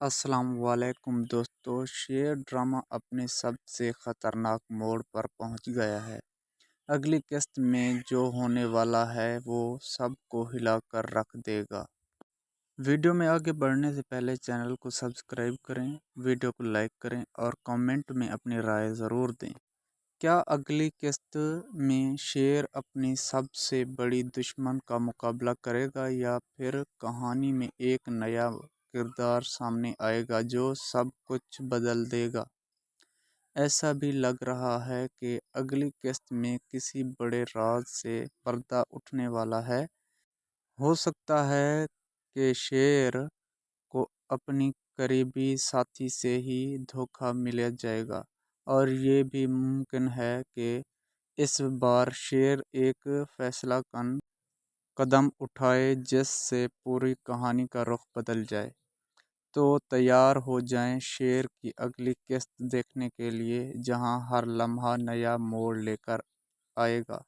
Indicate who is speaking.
Speaker 1: अस्सलाम वालेकुम दोस्तों। शेर ड्रामा अपने सबसे ख़तरनाक मोड़ पर पहुंच गया है। अगली किस्त में जो होने वाला है वो सबको हिलाकर रख देगा। वीडियो में आगे बढ़ने से पहले चैनल को सब्सक्राइब करें, वीडियो को लाइक करें और कमेंट में अपनी राय ज़रूर दें। क्या अगली किस्त में शेर अपनी सबसे बड़ी दुश्मन का मुकाबला करेगा या फिर कहानी में एक नया किरदार सामने आएगा जो सब कुछ बदल देगा? ऐसा भी लग रहा है कि अगली किस्त में किसी बड़े राज से पर्दा उठने वाला है। हो सकता है कि शेर को अपनी करीबी साथी से ही धोखा मिल जाएगा और ये भी मुमकिन है कि इस बार शेर एक फैसलाकुन कदम उठाए जिससे पूरी कहानी का रुख बदल जाए। तो तैयार हो जाएं शेर की अगली किस्त देखने के लिए, जहां हर लम्हा नया मोड़ लेकर आएगा।